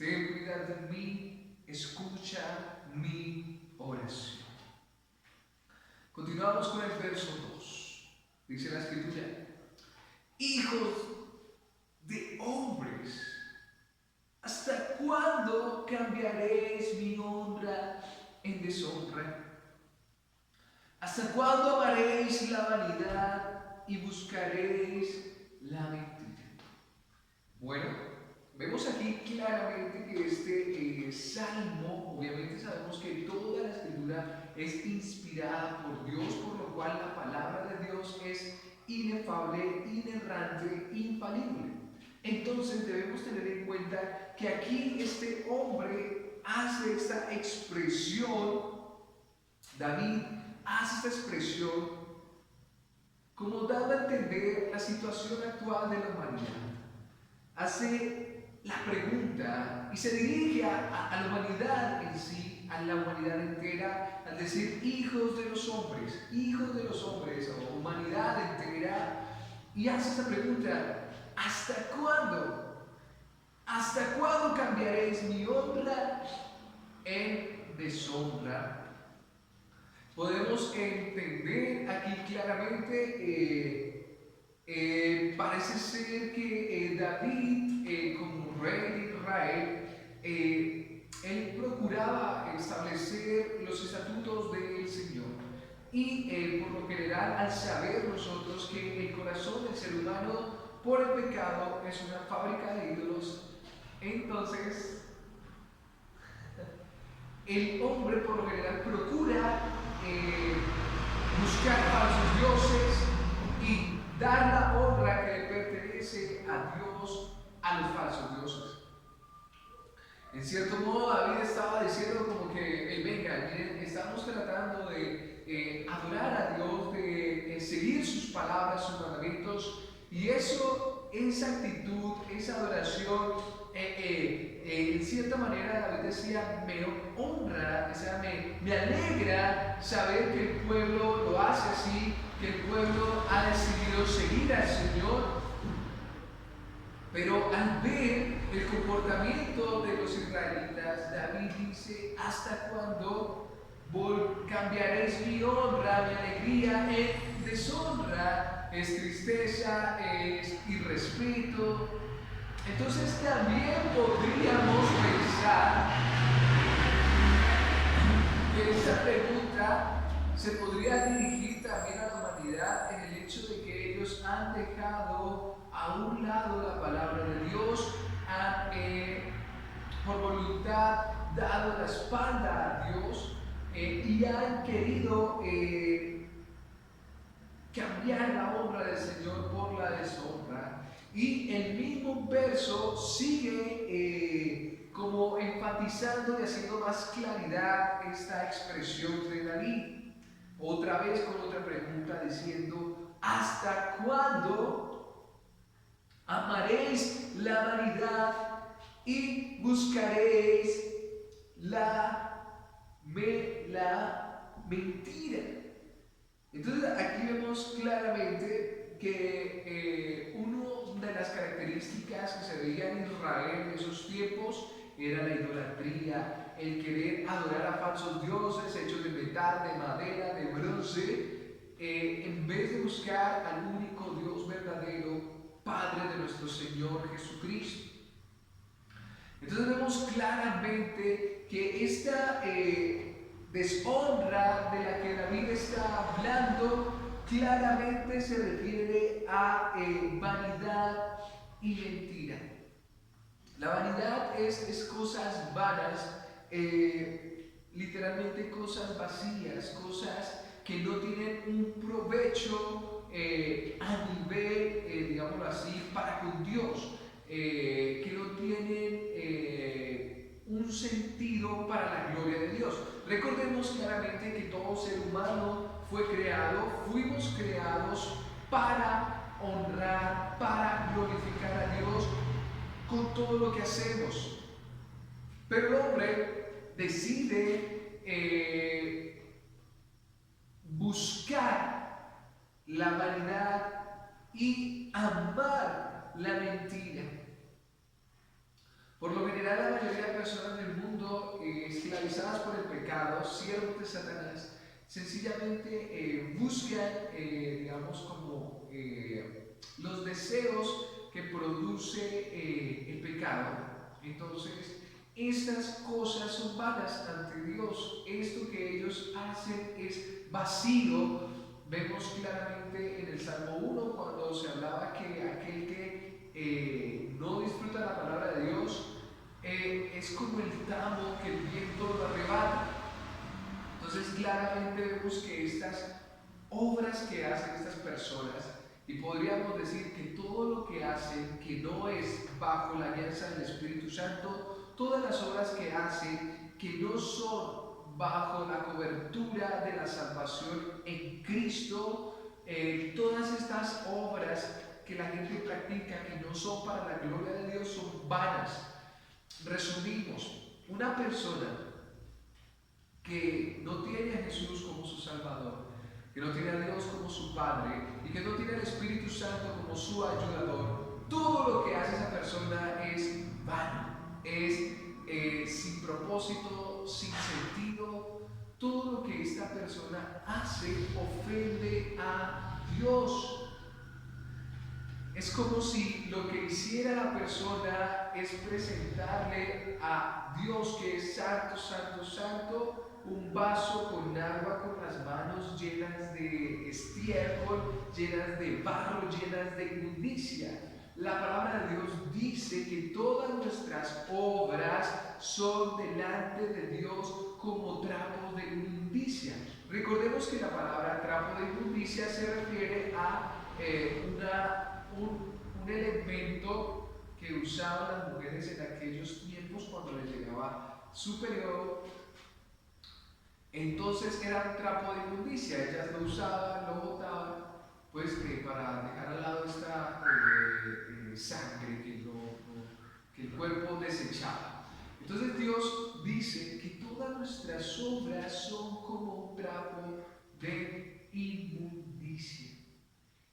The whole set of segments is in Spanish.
ten piedad de mí, escucha mi oración. Continuamos con el verso 2. Dice la Escritura: hijos de hombres, ¿hasta cuándo cambiaréis mi honra en deshonra? ¿Hasta cuándo amaréis la vanidad y buscaréis la mentira? Bueno, vemos aquí claramente que este salmo, obviamente sabemos que toda la Escritura es inspirada por Dios, por lo cual la palabra de Dios es inefable, inerrante, infalible. Entonces debemos tener en cuenta que aquí este hombre hace esta expresión, David hace esta expresión como dando a entender la situación actual de la humanidad. Hace la pregunta y se dirige a la humanidad en sí, a la humanidad entera, al decir hijos de los hombres, o humanidad entera, y hace esta pregunta: ¿hasta cuándo? ¿Hasta cuándo cambiaréis mi honra en deshonra? Podemos entender aquí claramente, parece ser que David, como rey de Israel, él procuraba establecer los estatutos del Señor. Y por lo general, al saber nosotros que el corazón del ser humano por el pecado es una fábrica de ídolos, entonces el hombre por lo general procura buscar falsos dioses y dar la honra que le pertenece a Dios a los falsos dioses. En cierto modo, David estaba diciendo como que, venga, miren, estamos tratando de adorar a Dios, de seguir sus palabras, sus mandamientos, y eso, esa actitud, esa adoración, en cierta manera David decía, me honra, o sea, me alegra saber que el pueblo lo hace así, que el pueblo ha decidido seguir al Señor. Pero al ver el comportamiento de los israelitas, David dice: ¿hasta cuándo cambiaréis mi honra, mi alegría en deshonra? Es tristeza, es irrespeto. Entonces también podríamos pensar que esta pregunta se podría dirigir también a la humanidad en el hecho de que ellos han dejado a un lado la palabra de Dios, han por voluntad dado la espalda a Dios y han querido cambiar la honra del Señor por la deshonra. Y el mismo verso sigue como enfatizando y haciendo más claridad esta expresión de David. Otra vez con otra pregunta diciendo: ¿hasta cuándo amaréis la vanidad y buscaréis la mentira? Entonces aquí vemos claramente que una de las características que se veía en Israel en esos tiempos era la idolatría, el querer adorar a falsos dioses hechos de metal, de madera, de bronce, en vez de buscar al único Dios verdadero, Padre de nuestro Señor Jesucristo. Entonces vemos claramente que esta deshonra de la que David está hablando claramente se refiere a vanidad y mentira. La vanidad es cosas vanas, literalmente cosas vacías, cosas que no tienen un provecho a nivel, digámoslo así, para con Dios, que no tienen un sentido para la gloria de Dios. Recordemos claramente que todo ser humano fuimos creados para honrar, para glorificar a Dios con todo lo que hacemos. Pero el hombre decide buscar la vanidad y amar la mentira. Por lo general, la mayoría personas del mundo esclavizadas por el pecado, siervos de Satanás, sencillamente buscan, digamos, como los deseos que produce el pecado. Entonces, estas cosas son vanas ante Dios. Esto que ellos hacen es vacío. Vemos claramente en el Salmo 1 cuando se hablaba que aquel que no disfruta la palabra de Dios es como el tamo que el viento lo arrebata. Entonces claramente vemos que estas obras que hacen estas personas, y podríamos decir que todo lo que hacen que no es bajo la alianza del Espíritu Santo, todas las obras que hacen que no son bajo la cobertura de la salvación en Cristo, todas estas obras que la gente practica que no son para la gloria de Dios son vanas. Resumimos, una persona que no tiene a Jesús como su Salvador, que no tiene a Dios como su Padre y que no tiene al Espíritu Santo como su ayudador, todo lo que hace esa persona es vano, es sin propósito, sin sentido. Todo lo que esta persona hace ofende a Dios. Es como si lo que hiciera la persona es presentarle a Dios, que es santo, santo, santo, un vaso con agua con las manos llenas de estiércol, llenas de barro, llenas de inmundicia. La palabra de Dios dice que todas nuestras obras son delante de Dios como trapos de inmundicia. Recordemos que la palabra trapo de inmundicia se refiere a un elemento que usaban las mujeres en aquellos tiempos cuando les llegaba su periodo. Entonces era un trapo de inmundicia, ellas lo usaban, lo botaban, pues para dejar al lado esta sangre que el cuerpo desechaba. Entonces Dios dice que todas nuestras obras son como un trapo de inmundicia.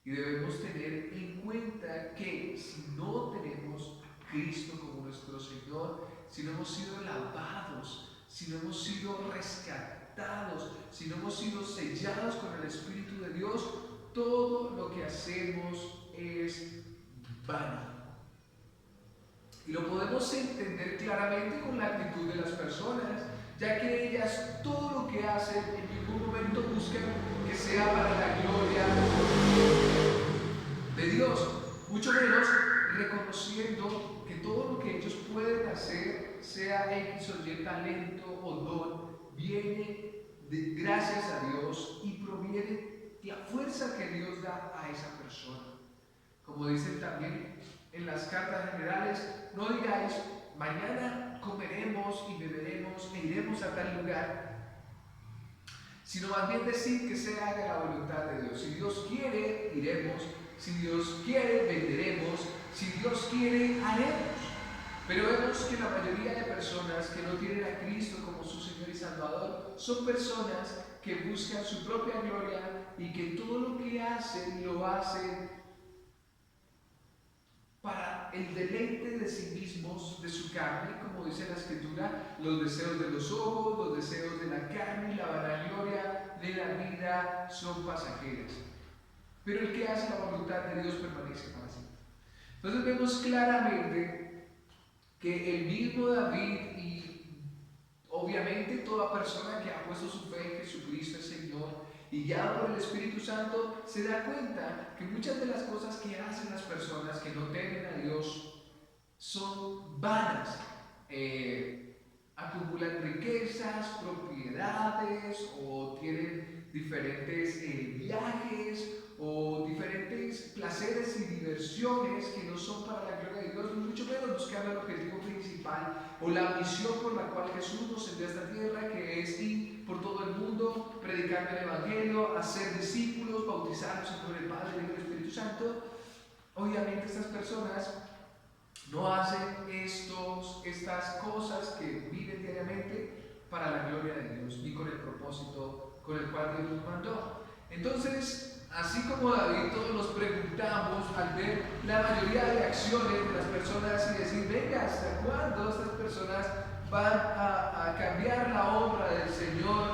Y debemos tener en cuenta que si no tenemos a Cristo como nuestro Señor, si no hemos sido lavados, si no hemos sido rescatados, si no hemos sido sellados con el Espíritu de Dios, todo lo que hacemos es vano. Y lo podemos entender claramente con la actitud de las personas, ya que ellas todo lo que hacen en ningún momento buscan que sea para la gloria de Dios, mucho menos reconociendo que todo lo que ellos pueden hacer, sea X o Y talento o don, viene de gracias a Dios y proviene de la fuerza que Dios da a esa persona. Como dicen también en las cartas generales, no digáis mañana comeremos y beberemos e iremos a tal lugar, sino más bien decir que se haga la voluntad de Dios. Si Dios quiere, iremos. Si Dios quiere, venderemos. Si Dios quiere, haremos. Pero vemos que la mayoría de personas que no tienen a Cristo como su Señor y Salvador son personas que buscan su propia gloria y que todo lo que hacen lo hacen para el deleite de sí mismos, de su carne, como dice la Escritura, los deseos de los ojos, los deseos de la carne y la vanagloria de la vida son pasajeras. Pero el que hace la voluntad de Dios permanece para siempre. Entonces vemos claramente que el mismo David y obviamente toda persona que ha puesto su fe en Jesucristo el Señor y guiado por el Espíritu Santo se da cuenta que muchas de las cosas que hacen las personas que no temen a Dios son vanas. Acumulan riquezas, propiedades o tienen diferentes viajes o diferentes placeres y diversiones que no son para la gloria de Dios, ni mucho menos buscando el objetivo principal o la misión por la cual Jesús nos envió a esta tierra, que es ir por todo el mundo, predicando el Evangelio, hacer discípulos, bautizarlos en nombre del Padre, del Hijo y del Espíritu Santo. Obviamente estas personas no hacen estas cosas que viven diariamente para la gloria de Dios, ni con el propósito con el cual Dios nos mandó. Entonces, así como David, todos nos preguntamos al ver la mayoría de acciones de las personas y decir, venga, ¿hasta cuándo estas personas van a cambiar la honra del Señor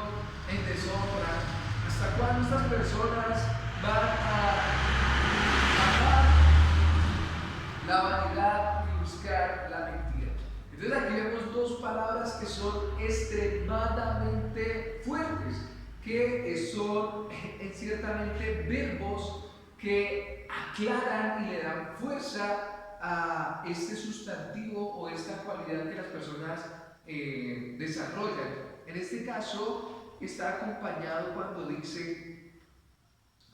en deshonra? ¿Hasta cuándo estas personas van a amar la vanidad y buscar la mentira? Entonces aquí vemos dos palabras que son extremadamente fuertes, que son ciertamente verbos que aclaran y le dan fuerza a este sustantivo o esta cualidad que las personas desarrollan. En este caso está acompañado cuando dice: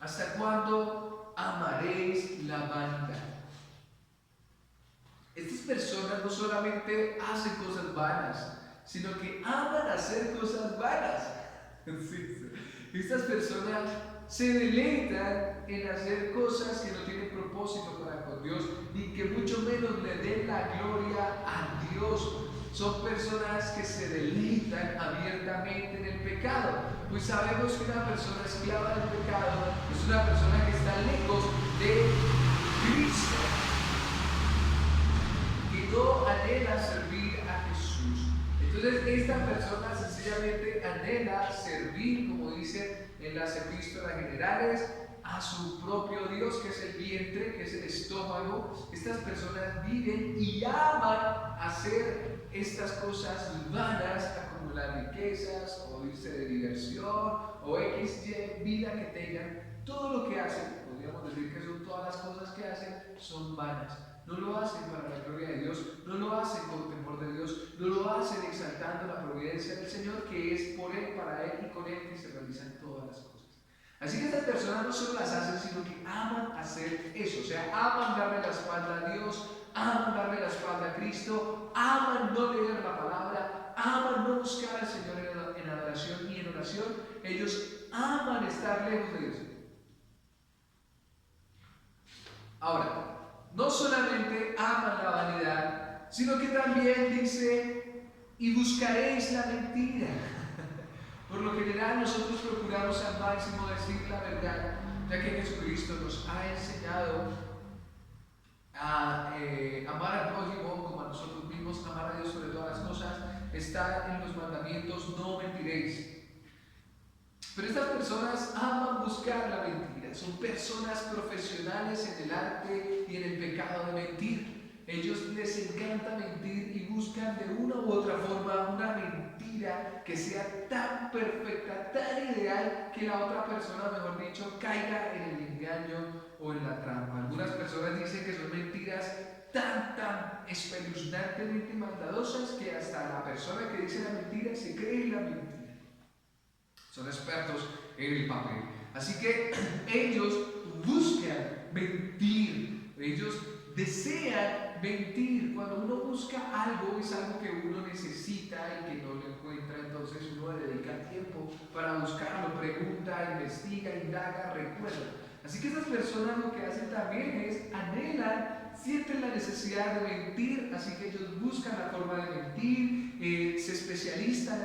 ¿hasta cuándo amaréis la vanidad? Estas personas no solamente hacen cosas vanas, sino que aman hacer cosas vanas. Estas personas se deleitan en hacer cosas que no tienen propósito para con Dios y que mucho menos le den la gloria a Dios. Son personas que se deleitan abiertamente en el pecado, pues sabemos que una persona esclava del pecado es una persona que está lejos de Cristo, que no anhela servir a Jesús. Entonces esta persona sencillamente anhela servir, como dicen en las epístolas generales, a su propio Dios, que es el vientre, que es el estómago. Estas personas viven y aman hacer estas cosas vanas, acumular riquezas, o irse de diversión, o X, Y, vida que tengan. Todo lo que hacen, podríamos decir que son todas las cosas que hacen, son vanas. No lo hacen para la gloria de Dios, no lo hacen con temor de Dios, no lo hacen exaltando la providencia del Señor, que es por Él, para Él y con Él que se realizan todas las cosas. Así que estas personas no solo las hacen, sino que aman hacer eso. O sea, aman darle la espalda a Dios, aman darle la espalda a Cristo, aman no leer la palabra, aman no buscar al Señor en adoración y en oración. Ellos aman estar lejos de Dios. Ahora, no solamente aman la vanidad, sino que también dice: y buscaréis la mentira. Por lo general nosotros procuramos al máximo decir la verdad, ya que Jesucristo nos ha enseñado a amar al prójimo como a nosotros mismos, amar a Dios sobre todas las cosas. Está en los mandamientos: no mentiréis. Pero estas personas aman buscar la mentira, son personas profesionales en el arte y en el pecado de mentir. Ellos les encanta mentir y buscan de una u otra forma una mentira que sea tan perfecta, tan ideal, que la otra persona, mejor dicho, caiga en el engaño o en la trampa. Algunas personas dicen que son mentiras tan espeluznantemente maldadosas que hasta la persona que dice la mentira se cree en la mentira. Son expertos en el papel. Así que ellos buscan mentir, ellos desean mentir. Cuando uno busca algo, es algo que uno necesita y que no lo encuentra, entonces uno le dedica tiempo para buscarlo, pregunta, investiga, indaga, recuerda. Así que estas personas lo que hacen también es anhelan, sienten la necesidad de mentir, así que ellos buscan la forma de mentir, se especializan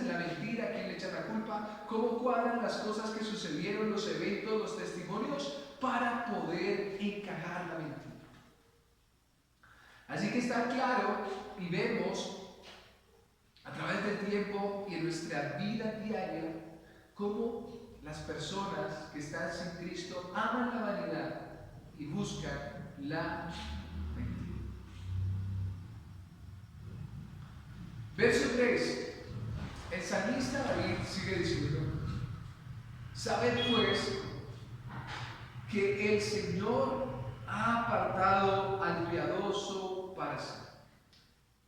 en la mentira, a quién le echan la culpa, cómo cuadran las cosas que sucedieron, los eventos, los testimonios, para poder encajar la mentira. Así que está claro y vemos a través del tiempo y en nuestra vida diaria cómo las personas que están sin Cristo aman la vanidad y buscan la mentira. Verso 3. El salmista David sigue diciendo: sabed pues que el Señor ha apartado al piadoso para sí.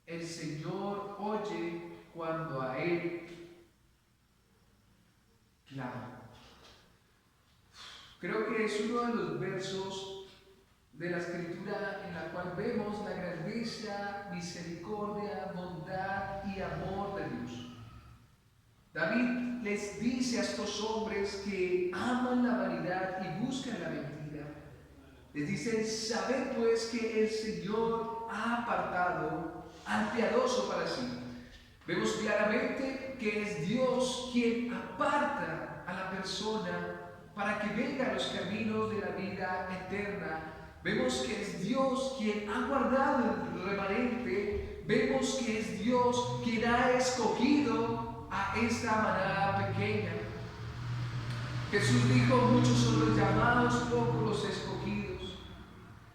El Señor oye cuando a Él clama. Creo que es uno de los versos de la Escritura en la cual vemos la grandeza, misericordia, bondad y amor de Dios. David les dice a estos hombres que aman la vanidad y buscan la mentira, les dice: sabed pues que el Señor ha apartado al piadoso para sí. Vemos claramente que es Dios quien aparta a la persona para que venga a los caminos de la vida eterna. Vemos que es Dios quien ha guardado el remanente. Vemos vemos que es Dios quien ha escogido a esta manada pequeña. Jesús dijo, muchos son los llamados, pocos los escogidos.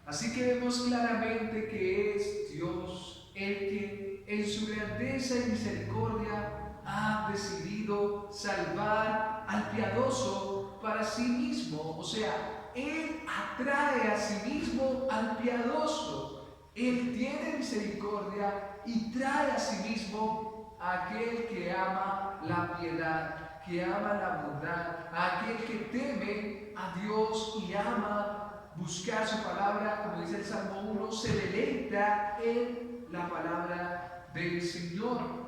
Así que vemos claramente que es Dios el que en su grandeza y misericordia ha decidido salvar al piadoso para sí mismo. O sea, Él atrae a sí mismo al piadoso. Él tiene misericordia y trae a sí mismo a aquel que ama la piedad, que ama la bondad, a aquel que teme a Dios y ama buscar su palabra, como dice el Salmo 1, se deleita en la palabra del Señor.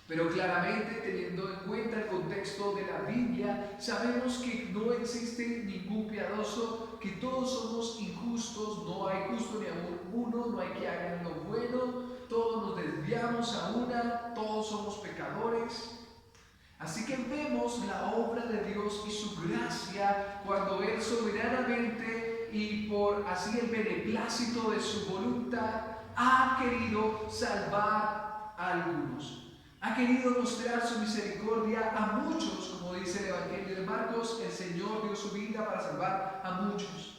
Pero claramente, teniendo en cuenta el contexto de la Biblia, sabemos que no existe ningún piadoso, que todos somos injustos, no hay justo ni aún uno, no hay que hagan lo bueno, todos nos desviamos a una, todos somos pecadores. Así que vemos la obra de Dios y su gracia cuando Él soberanamente y por así el beneplácito de su voluntad ha querido salvar a algunos. Ha querido mostrar su misericordia a muchos, como dice el Evangelio de Marcos, el Señor dio su vida para salvar a muchos.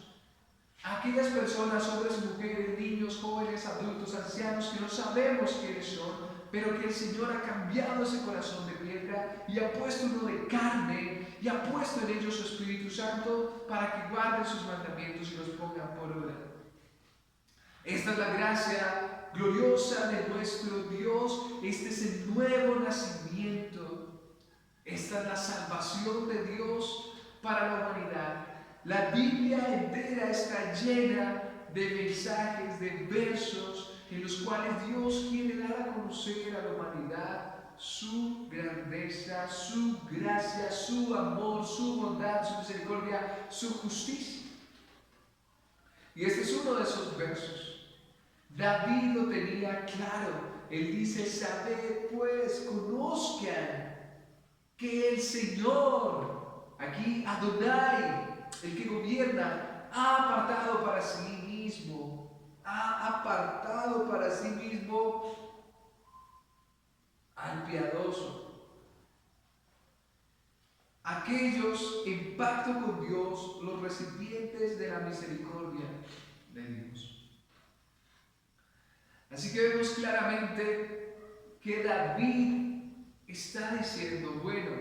A aquellas personas, hombres, mujeres, niños, jóvenes, adultos, ancianos, que no sabemos quiénes son, pero que el Señor ha cambiado ese corazón de piedra y ha puesto uno de carne y ha puesto en ellos su Espíritu Santo para que guarden sus mandamientos y los pongan por obra. Esta es la gracia gloriosa de nuestro Dios. Este es el nuevo nacimiento. Esta es la salvación de Dios para la humanidad. La Biblia entera está llena de mensajes, de versos en los cuales Dios quiere dar a conocer a la humanidad su grandeza, su gracia, su amor, su bondad, su misericordia, su justicia. Y este es uno de esos versos. David lo tenía claro. Él dice, sabed pues, conozcan que el Señor, aquí Adonai, el que gobierna, ha apartado para sí mismo, al piadoso. Aquellos en pacto con Dios, los recipientes de la misericordia de Dios. Así que vemos claramente que David está diciendo, bueno,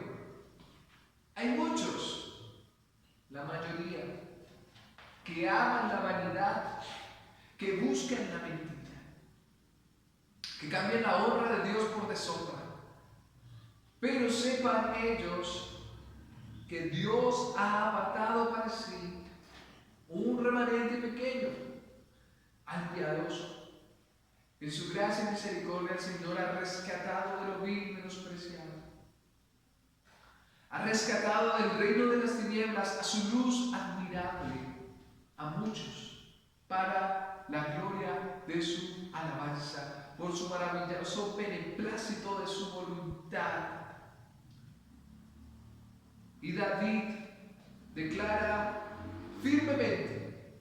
hay muchos, la mayoría, que aman la vanidad, que buscan la mentira, que cambian la honra de Dios por deshonra. Pero sepan ellos que Dios ha apartado para sí un remanente pequeño, al piadoso. En su gracia y misericordia el Señor ha rescatado de lo vil y menospreciado. Ha rescatado del reino de las tinieblas a su luz admirable a muchos para la gloria de su alabanza, por su maravilloso beneplácito de su voluntad. Y David declara firmemente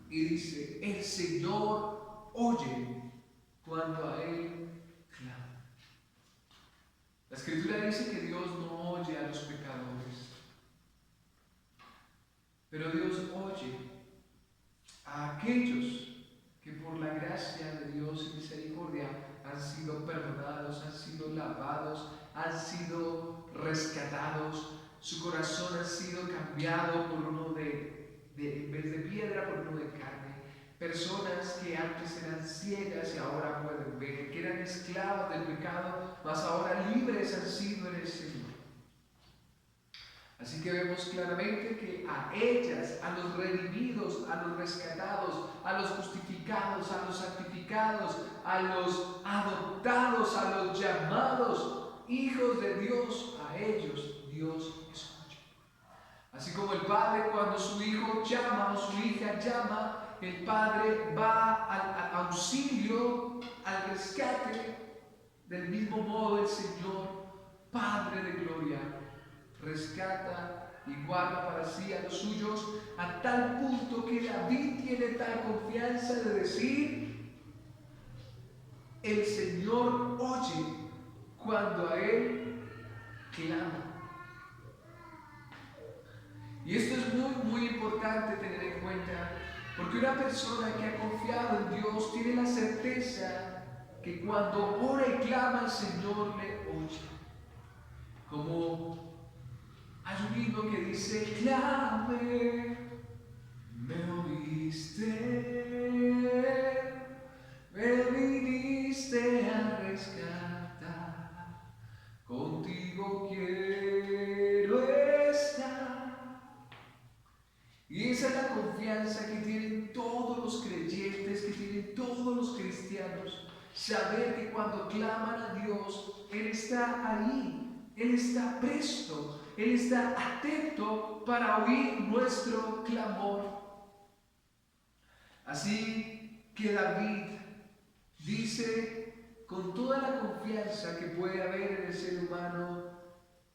y dice, el Señor oye cuando a Él clama. La Escritura dice que Dios no oye a los pecadores, pero Dios oye a aquellos que por la gracia de Dios y misericordia han sido perdonados, han sido lavados, han sido rescatados, su corazón ha sido cambiado por uno en vez de piedra, por uno de carne. Personas que antes eran ciegas y ahora pueden ver, que eran esclavos del pecado, mas ahora libres han sido en el Señor. Así que vemos claramente que a ellas, a los redimidos, a los rescatados, a los justificados, a los santificados, a los adoptados, a los llamados hijos de Dios, a ellos Dios escucha. Así como el Padre cuando su hijo llama o su hija llama, el Padre va al auxilio, al rescate. Del mismo modo el Señor, Padre de gloria, rescata y guarda para sí a los suyos, a tal punto que David tiene tal confianza de decir, el Señor oye cuando a Él clama. Y esto es muy importante tener en cuenta, porque una persona que ha confiado en Dios tiene la certeza que cuando ora y clama, el Señor le oye. Como hay un himno que dice: clame, me oíste, me viniste a rescatar, contigo quiero estar. Y esa es la confianza que tienen todos los creyentes, que tienen todos los cristianos. Saber que cuando claman a Dios, Él está ahí, Él está presto, Él está atento para oír nuestro clamor. Así que David dice con toda la confianza que puede haber en el ser humano,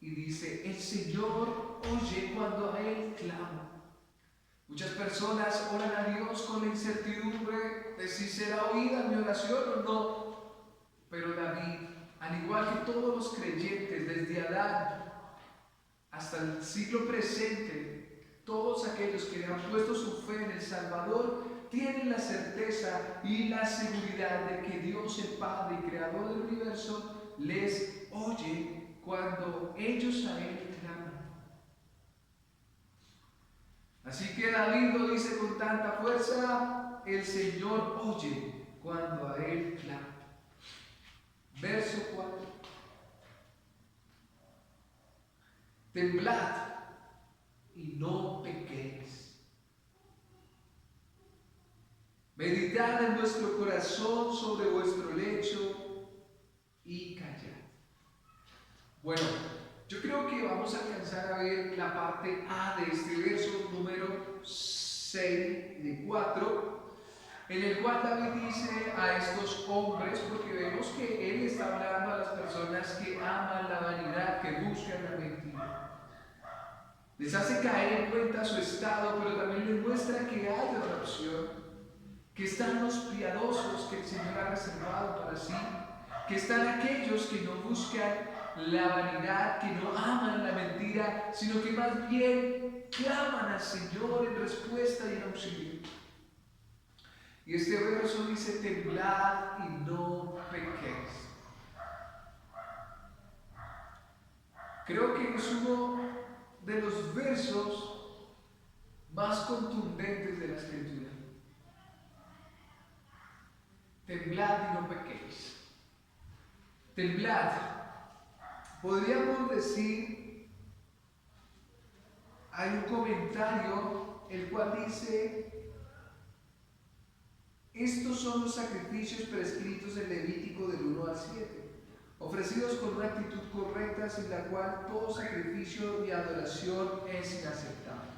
y dice: el Señor oye cuando a Él clama. Muchas personas oran a Dios con la incertidumbre de si será oída mi oración o no. Pero David, al igual que todos los creyentes desde Adán hasta el siglo presente, todos aquellos que han puesto su fe en el Salvador, tienen la certeza y la seguridad de que Dios, el Padre y Creador del universo, les oye cuando ellos a Él claman. Así que David lo dice con tanta fuerza: el Señor oye cuando a Él clama. Verso 4. Temblad y no pequéis. Meditad en vuestro corazón sobre vuestro lecho y callad. Bueno, yo creo que vamos a alcanzar a ver la parte A de este verso número 6 de 4, en el cual David dice a estos hombres, porque vemos que él está hablando a las personas que aman la vanidad, que buscan la mentira. Les hace caer en cuenta su estado, pero también les muestra que hay otra opción, que están los piadosos que el Señor ha reservado para sí, que están aquellos que no buscan la vanidad, que no aman la mentira, sino que más bien claman al Señor en respuesta y en auxilio. Y este verso dice: temblad y no pequéis. Creo que es uno de los versos más contundentes de la Escritura. Temblad y no pequéis. Temblad. Podríamos decir, hay un comentario el cual dice: estos son los sacrificios prescritos en Levítico del 1 al 7, ofrecidos con una actitud correcta, sin la cual todo sacrificio y adoración es inaceptable.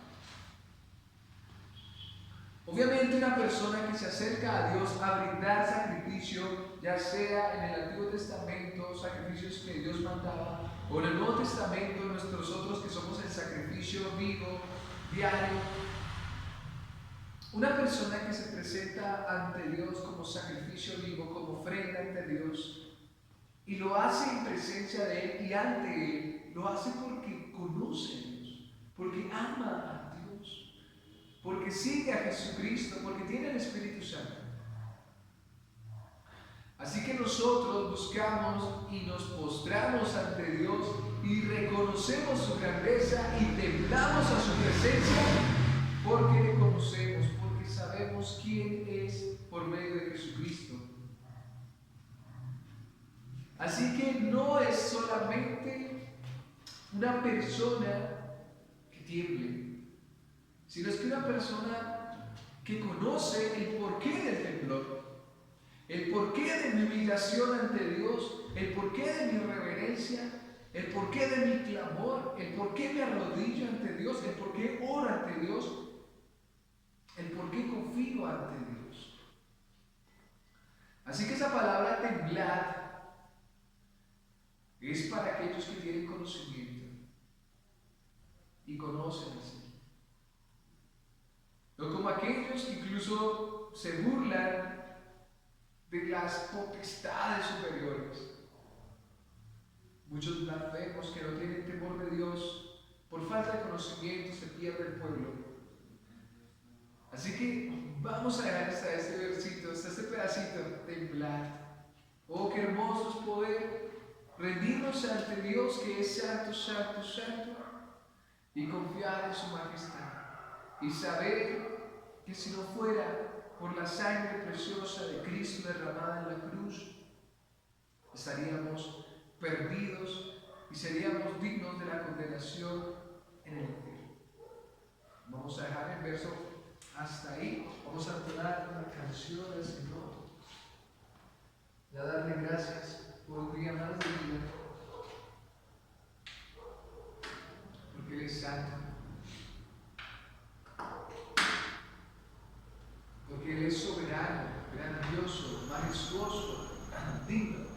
Obviamente, una persona que se acerca a Dios a brindar sacrificio, ya sea en el Antiguo Testamento, sacrificios que Dios mandaba, o en el Nuevo Testamento, nosotros que somos el sacrificio vivo, diario, una persona que se presenta ante Dios como sacrificio vivo, como ofrenda ante Dios, y lo hace en presencia de Él y ante Él, lo hace porque conoce a Dios, porque ama a Dios, porque sigue a Jesucristo, porque tiene el Espíritu Santo. Así que nosotros buscamos y nos postramos ante Dios y reconocemos su grandeza y temblamos a su presencia, porque le conocemos, porque sabemos quién es por medio de Jesucristo. Así que no es solamente una persona que tiemble, sino es que una persona que conoce el porqué del temblor, el porqué de mi humillación ante Dios, el porqué de mi reverencia, el porqué de mi clamor, el porqué me arrodillo ante Dios, el porqué oro ante Dios, el porqué confío ante Dios. Así que esa palabra temblar es para aquellos que tienen conocimiento y conocen al Señor. No como aquellos que incluso se burlan de las potestades superiores. Muchos blasfemos que no tienen temor de Dios, por falta de conocimiento se pierde el pueblo. Así que vamos a dejar hasta este versito, hasta este pedacito, temblar. Oh, qué hermoso es poder rendirnos ante Dios que es santo, santo, santo, y confiar en su majestad. Y saber que si no fuera por la sangre preciosa de Cristo derramada en la cruz, estaríamos perdidos y seríamos dignos de la condenación en el infierno. Vamos a dejar el verso hasta ahí. Vamos a entonar una canción al Señor y a darle gracias por un día más de vida, porque Él es santo, porque Él es soberano, grandioso, majestuoso, digno.